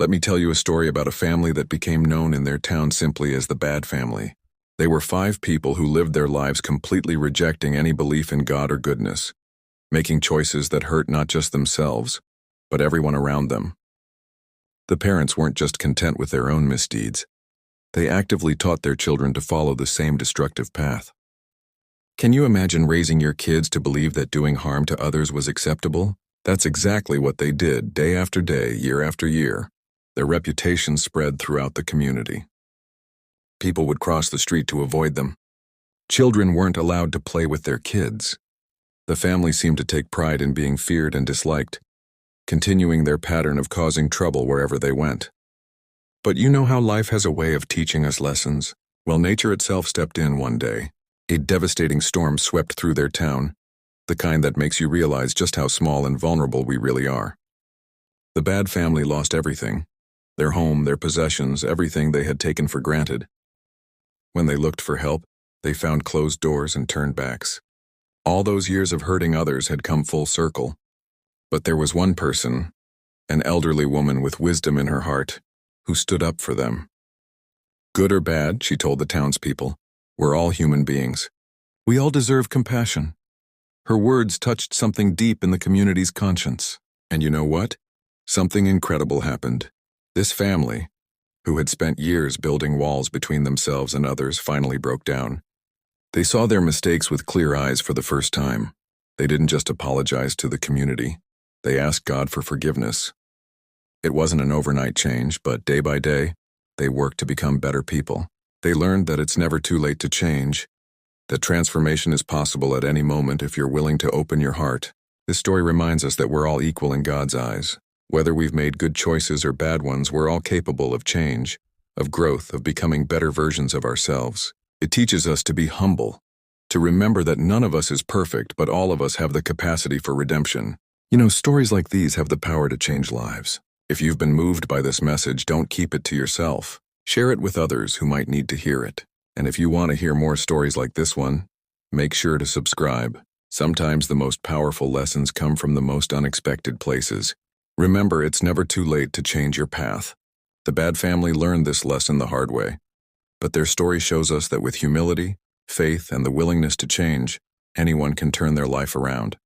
Let me tell you a story about a family that became known in their town simply as the Bad Family. They were 5 people who lived their lives completely rejecting any belief in God or goodness, making choices that hurt not just themselves, but everyone around them. The parents weren't just content with their own misdeeds. They actively taught their children to follow the same destructive path. Can you imagine raising your kids to believe that doing harm to others was acceptable? That's exactly what they did day after day, year after year. Their reputation spread throughout the community. People would cross the street to avoid them. Children weren't allowed to play with their kids. The family seemed to take pride in being feared and disliked, continuing their pattern of causing trouble wherever they went. But you know how life has a way of teaching us lessons? Well, nature itself stepped in one day. A devastating storm swept through their town, the kind that makes you realize just how small and vulnerable we really are. The Bad Family lost everything. Their home, their possessions, everything they had taken for granted. When they looked for help, they found closed doors and turned backs. All those years of hurting others had come full circle. But there was one person, an elderly woman with wisdom in her heart, who stood up for them. Good or bad, she told the townspeople, we're all human beings. We all deserve compassion. Her words touched something deep in the community's conscience. And you know what? Something incredible happened. This family, who had spent years building walls between themselves and others, finally broke down. They saw their mistakes with clear eyes for the first time. They didn't just apologize to the community. They asked God for forgiveness. It wasn't an overnight change, but day by day, they worked to become better people. They learned that it's never too late to change, that transformation is possible at any moment if you're willing to open your heart. This story reminds us that we're all equal in God's eyes. Whether we've made good choices or bad ones, we're all capable of change, of growth, of becoming better versions of ourselves. It teaches us to be humble, to remember that none of us is perfect, but all of us have the capacity for redemption. You know, stories like these have the power to change lives. If you've been moved by this message, don't keep it to yourself. Share it with others who might need to hear it. And if you want to hear more stories like this one, make sure to subscribe. Sometimes the most powerful lessons come from the most unexpected places. Remember, it's never too late to change your path. The Bad Family learned this lesson the hard way. But their story shows us that with humility, faith, and the willingness to change, anyone can turn their life around.